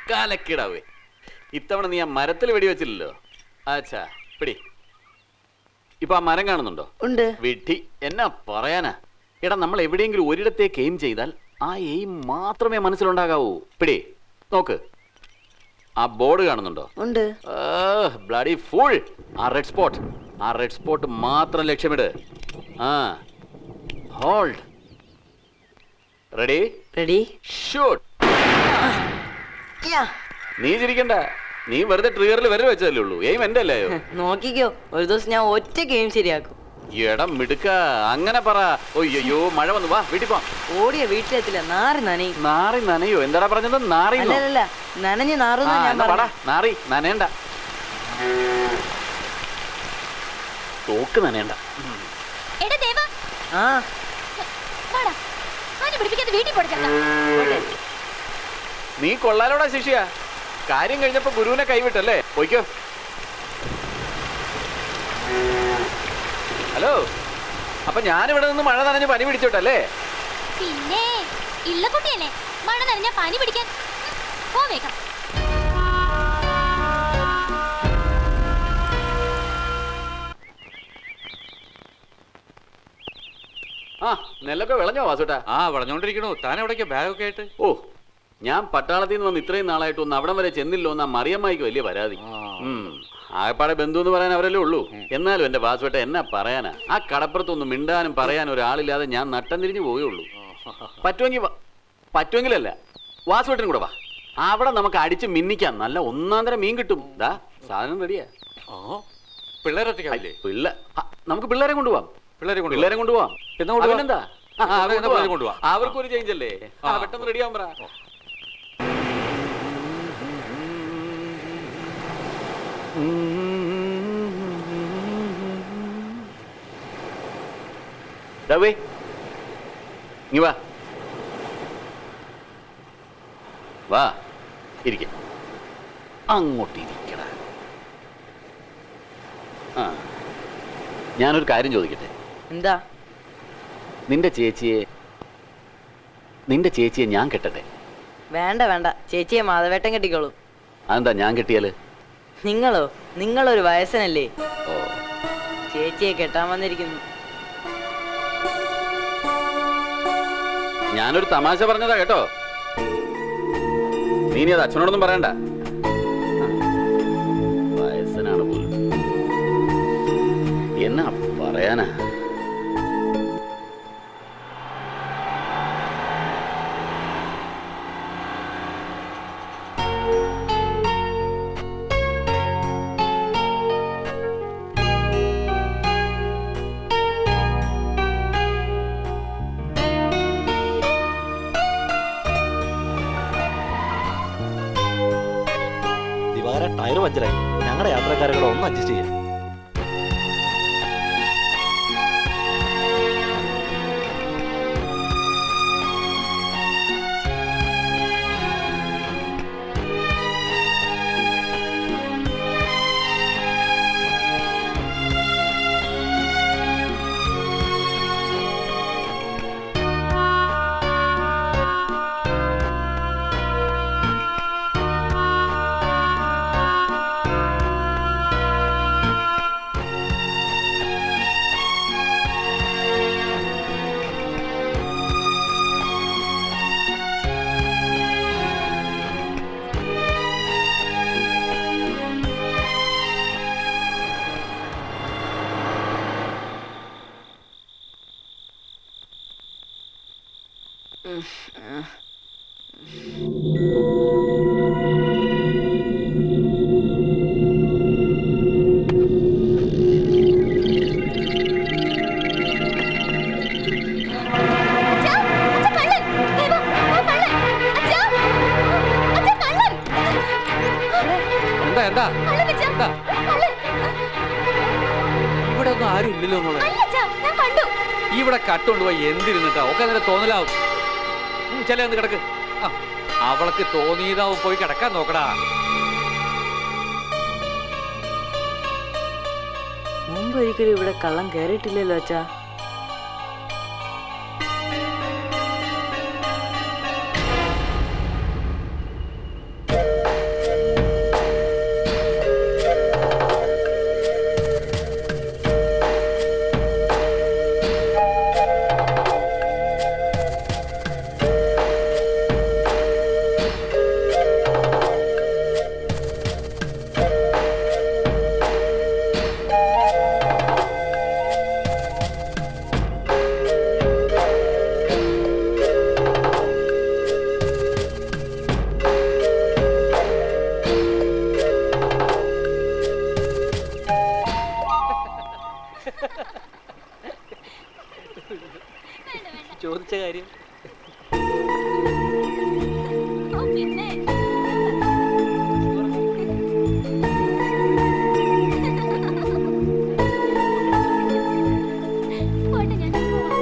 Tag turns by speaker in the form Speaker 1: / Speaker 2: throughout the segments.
Speaker 1: കാലക്കിടാവേ, ഇത്തവണ നീ ആ മരത്തിൽ വെടിവെച്ചില്ലല്ലോ. ആച്ചാ പിടി. ഇപ്പൊ ആ മരം കാണുന്നുണ്ടോ?
Speaker 2: ഉണ്ട്.
Speaker 1: വിഡ്ഢി, എന്നാ പറയാനാ. എടാ, നമ്മൾ എവിടെയെങ്കിലും ഒരിടത്തേക്ക് എയിം ചെയ്താൽ ആ എയിം മാത്രമേ മനസ്സിലുണ്ടാകാവൂ. പിടി, നോക്ക്. ആ ബോർഡ് കാണുന്നുണ്ടോ?
Speaker 2: ഉണ്ട്.
Speaker 1: Bloody full. ആ റെഡ് സ്പോട്ട് മാത്രം ലക്ഷ്യമിട്. ആ, ഹോൾഡ്. റെഡി?
Speaker 2: റെഡി.
Speaker 1: ഷൂട്ട്. നീ ചിരിക്കണ്ട, നീ വെറുതെ ട്രിഗറിൽ വരെ വെച്ചതല്ലേ ഉള്ളൂ. എയിം എന്റെ അല്ലയോ?
Speaker 2: നോക്കിക്കോ, ഒരു ദിവസം ഞാൻ ഒറ്റ ഗെയിം ശരിയാക്കും.
Speaker 1: എടാ മിടുക്ക, അങ്ങനെ പറ. ഒയ്യോ, മഴ വന്നു, വാ വീട്ടിൽ പോവാം.
Speaker 2: ഓടിയ വീട്ടിലെത്തില്ല, നാറി നനയും.
Speaker 1: നാറി നനയോ? എന്താടാ പറഞ്ഞത്? നാറി
Speaker 2: അല്ലല്ല, നനഞ്ഞ് നാറുന്ന ഞാൻ പറയാ.
Speaker 1: നാറി നനയണ്ട, തോക്ക് നനയണ്ട. നീ കൊള്ളാലോടാ ശിഷ്യ. കാര്യം കഴിഞ്ഞപ്പോ ഗുരുവിനെ കൈവിട്ടല്ലേ? പോയിക്കോ. ഹലോ, അപ്പൊ ഞാനിവിടെ നിന്ന് മഴ നനഞ്ഞ് പനി പിടിച്ചോട്ടല്ലേ?
Speaker 3: പിന്നെ ഇല്ല കുട്ടിയല്ലേ, മഴ നനഞ്ഞ പനി പിടിക്കാൻ. വേഗം.
Speaker 1: ആ, നെല്ലൊക്കെ വിളഞ്ഞോ വാസുട്ടാ?
Speaker 4: ആ, വിളഞ്ഞോണ്ടിരിക്കണു. താൻ എവിടേക്കാ ബാഗൊക്കെ ആയിട്ട്?
Speaker 1: ഓ, ഞാൻ പട്ടാളത്തിൽ നിന്ന് വന്ന് ഇത്രയും നാളായിട്ട് ഒന്ന് അവിടം വരെ ചെന്നില്ലോ എന്നാ മറിയമ്മായിക്ക് വലിയ പരാതി. ആകെപ്പാടെ ബന്ധു എന്ന് പറയാൻ അവരല്ലേ ഉള്ളൂ. എന്നാലും എന്റെ വാസുവേട്ട എന്നാ പറയാനാ. ആ കടപ്പുറത്തൊന്നും മിണ്ടാനും പറയാനും ഒരാളില്ലാതെ ഞാൻ നട്ടം തിരിഞ്ഞു പോയുള്ളൂ. പറ്റുമെങ്കിലല്ല, വാസുവേട്ടനും കൂടെ വാ. അവിടെ നമുക്ക് അടിച്ച് മിന്നിക്കാം. നല്ല ഒന്നാം തരം മീൻ കിട്ടും. ദാ സാധനം റെഡിയാ.
Speaker 4: പിള്ളേരൊറ്റയ്ക്കാവില്ലേ?
Speaker 1: നമുക്ക് പിള്ളേരെ കൊണ്ടുപോവാം. പിള്ളേരെ കൊണ്ടുപോവാം. എന്താ അവർക്കൊരു ചേഞ്ച് അല്ലേ? പെട്ടെന്ന് റെഡിയാവാൻ പറ. ഇങ്ങ് വാ, വാ ഇരിക്ക. അങ്ങോട്ടിരിക്കട. ആ, ഞാനൊരു കാര്യം ചോദിക്കട്ടെ?
Speaker 2: എന്താ?
Speaker 1: നിന്റെ ചേച്ചിയെ ഞാൻ കെട്ടട്ടെ?
Speaker 2: വേണ്ട വേണ്ട, ചേച്ചിയെ മാധവേട്ടൻ കെട്ടിക്കോളൂ.
Speaker 1: അതെന്താ ഞാൻ കെട്ടിയാല്?
Speaker 2: നിങ്ങളൊരു വയസ്സനല്ലേ?
Speaker 1: ഓ,
Speaker 2: ചേച്ചിയെ കെട്ടാൻ വന്നിരിക്കുന്നു.
Speaker 1: ഞാനൊരു തമാശ പറഞ്ഞതാ കേട്ടോ. നീ അത് അച്ഛനോടൊന്നും പറയണ്ട. വയസ്സനാണ് പോലും. എന്നാ പറയാനാ.
Speaker 5: ടയർ പഞ്ചറായി. ഞങ്ങളുടെ യാത്രക്കാരെ കൂടെ ഒന്ന് അഡ്ജസ്റ്റ് ചെയ്യാം.
Speaker 4: ഇവിടെ ഒന്നും ആരും ഇല്ലല്ലോ. ഇവിടെ കട്ടുകൊണ്ടുപോയി എന്തിരുന്നിട്ടാ ഒക്കെ അങ്ങനെ തോന്നലാവും. ചില ഒന്ന് കിടക്ക്. അവൾക്ക് തോന്നിയതാവും, പോയി കിടക്കാൻ നോക്കടാ.
Speaker 2: മുമ്പ് ഒരിക്കലും ഇവിടെ കള്ളം കയറിയിട്ടില്ലല്ലോ അച്ഛാ.
Speaker 3: ഓ, പിന്നെ പോട്ടെ, ഞാൻ പോവാം.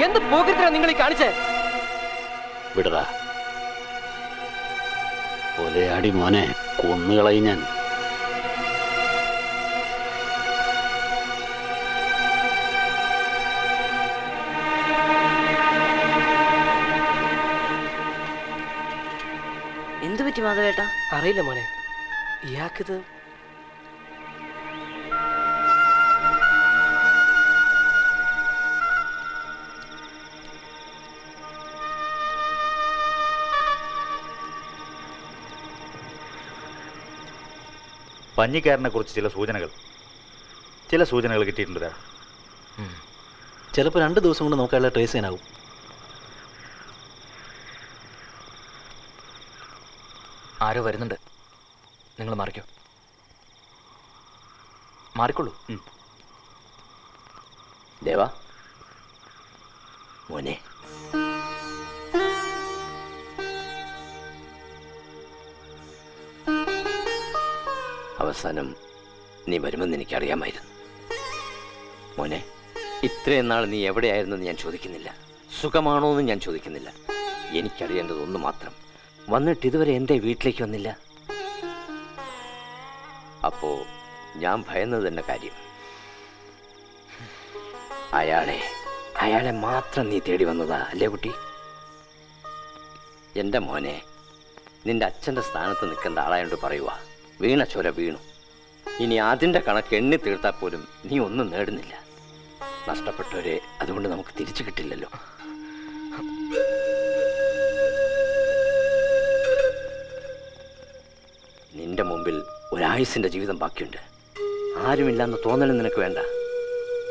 Speaker 6: എന്ത് പോകരുത്തിനാ നിങ്ങൾ ഈ കാണിച്ചേ?
Speaker 1: വിടറാ, ഒലയാടി മോനെ, കൊന്നുകളയും ഞാൻ.
Speaker 2: എന്തു പറ്റി മാധവേട്ടാ?
Speaker 6: അറിയില്ല മോനെ, ഇയാൾക്കിത്
Speaker 5: പഞ്ഞിക്കാരനെ കുറിച്ച് ചില സൂചനകൾ കിട്ടിയിട്ടുണ്ട്. ചിലപ്പോൾ 2 ദിവസം കൊണ്ട് നമുക്ക് അയാളെ ട്രേസ് ചെയ്യാനാകും.
Speaker 7: ആരോ വരുന്നുണ്ട്. നിങ്ങൾ മാറിക്കോ, മാറിക്കൊള്ളൂ.
Speaker 6: ദേവാ മോനെ, അവസാനം നീ വരുമെന്ന് എനിക്കറിയാമായിരുന്നു മോനെ. ഇത്രയും നാൾ നീ എവിടെയായിരുന്നെന്ന് ഞാൻ ചോദിക്കുന്നില്ല, സുഖമാണോ എന്ന് ഞാൻ ചോദിക്കുന്നില്ല. എനിക്കറിയേണ്ടത് ഒന്ന് മാത്രം, വന്നിട്ട് ഇതുവരെ എന്തേ വീട്ടിലേക്ക് വന്നില്ല? അപ്പോ ഞാൻ ഭയന്നത് തന്നെ കാര്യം. അയാളെ മാത്രം നീ തേടി വന്നതാ അല്ലേ കുട്ടി? എൻ്റെ മോനെ, നിന്റെ അച്ഛൻ്റെ സ്ഥാനത്ത് നിൽക്കേണ്ട ആളായോണ്ട് പറയുക, വീണ ചോര വീണു. ഇനി അതിൻ്റെ കണക്ക് എണ്ണി തീർത്താൽ പോലും നീ ഒന്നും നേടുന്നില്ല. നഷ്ടപ്പെട്ടവരെ അതുകൊണ്ട് നമുക്ക് തിരിച്ചു കിട്ടില്ലല്ലോ. നിന്റെ മുമ്പിൽ ഒരായുസിൻ്റെ ജീവിതം ബാക്കിയുണ്ട്. ആരുമില്ലെന്ന് തോന്നലും നിനക്ക് വേണ്ട.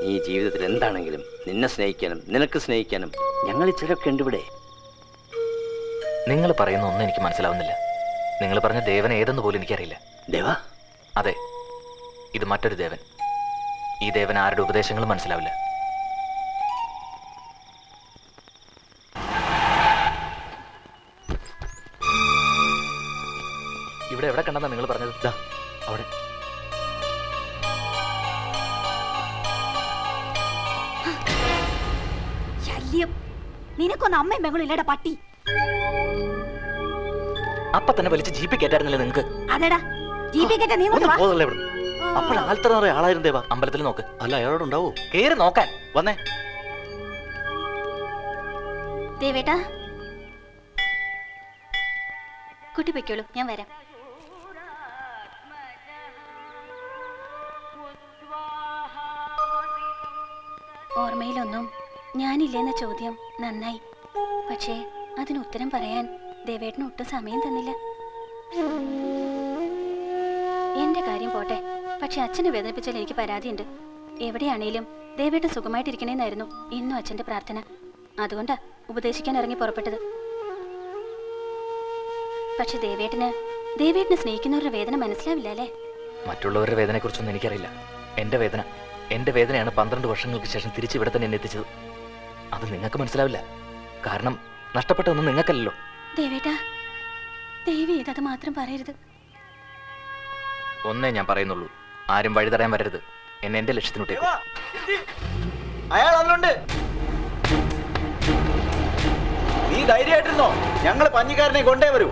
Speaker 6: നീ ജീവിതത്തിൽ എന്താണെങ്കിലും നിന്നെ സ്നേഹിക്കാനും നിനക്ക് സ്നേഹിക്കാനും ഞങ്ങൾ ചിലരൊക്കെ ഉണ്ട് ഇവിടെ.
Speaker 7: നിങ്ങൾ പറയുന്ന ഒന്നും എനിക്ക് മനസ്സിലാവുന്നില്ല. നിങ്ങൾ പറഞ്ഞ ദേവൻ ഏതെന്ന് പോലും എനിക്കറിയില്ല.
Speaker 6: ദേവാ?
Speaker 7: അതെ, ഇത് മറ്റൊരു ദേവൻ. ഈ ദേവൻ ആരുടെ ഉപദേശങ്ങളും മനസ്സിലാവില്ല. ഇവിടെ എവിടെ കണ്ടെന്നാ നിങ്ങൾ പറഞ്ഞത്?
Speaker 5: ദാ, അവിടെ.
Speaker 3: ശല്യം, നിനക്കൊന്ന് അമ്മയും പെങ്ങളും ഇല്ലട പട്ടി.
Speaker 7: അപ്പൊ തന്നെ വലിച്ച് ജീപ്പിൽ കയറ്റായിരുന്നല്ലേ നിങ്ങൾക്ക്?
Speaker 3: അതെടാ, ജീപ്പി കേട്ട നീ
Speaker 5: ഒന്ന് പോകല്ലേ ഇവിടെ. അപ്പോൾ ആൾത്തറ ആളായിരുന്നു ദേവാ.
Speaker 7: അമ്പലത്തിൽ നോക്ക്.
Speaker 5: അല്ല, അയാളോട് ഉണ്ടാവോ?
Speaker 7: കേറി നോക്കാൻ.
Speaker 5: വന്നേ.
Speaker 3: ദേവേട്ടാ, കുട്ടി പൊയ്ക്കോളൂ, ഞാൻ വരാം. ഓർമ്മയിലൊന്നും ഞാനില്ലെന്ന ചോദ്യം നന്നായി. പക്ഷേ അതിന് ഉത്തരം പറയാൻ ദേവേട്ടന് ഒട്ടും സമയം തന്നില്ല. എന്റെ കാര്യം പോട്ടെ, പക്ഷെ അച്ഛനെ വേദനിപ്പിച്ചാൽ എനിക്ക് പരാതിയുണ്ട്. എവിടെയാണേലും ദേവേട്ടൻ സുഖമായിട്ടിരിക്കണേന്നായിരുന്നു ഇന്നും അച്ഛന്റെ പ്രാർത്ഥന. അതുകൊണ്ടാ ഉപദേശിക്കാൻ ഇറങ്ങി പുറപ്പെട്ടത്. പക്ഷെ ദേവേട്ടന് സ്നേഹിക്കുന്നവരുടെ വേദന മനസ്സിലാവില്ല അല്ലേ?
Speaker 7: മറ്റുള്ളവരുടെ വേദനയെക്കുറിച്ചൊന്നും എനിക്കറിയില്ല. എന്റെ വേദനയാണ് 12 വർഷങ്ങൾക്ക് ശേഷം തിരിച്ച് ഇവിടെ തന്നെ എന്നെ എത്തിച്ചത്. അത് നിങ്ങൾക്ക് മനസ്സിലാവില്ല, കാരണം നഷ്ടപ്പെട്ടതൊന്നും നിങ്ങൾക്കല്ലല്ലോ.
Speaker 3: ദേവേട്ടാ, ദേവി ഇതത് മാത്രം പറയരുത്.
Speaker 7: ഒന്നേ ഞാൻ പറയുന്നുള്ളൂ, ആരും വഴി തടയാൻ വരരുത്. എന്നെ എന്റെ ലക്ഷ്യത്തിനോട്ടേക്ക്.
Speaker 5: അയാൾ അതിലുണ്ട്. നീ ധൈര്യമായിട്ടിരുന്നോ, ഞങ്ങൾ പഞ്ഞിക്കാരനെ കൊണ്ടേ വരൂ.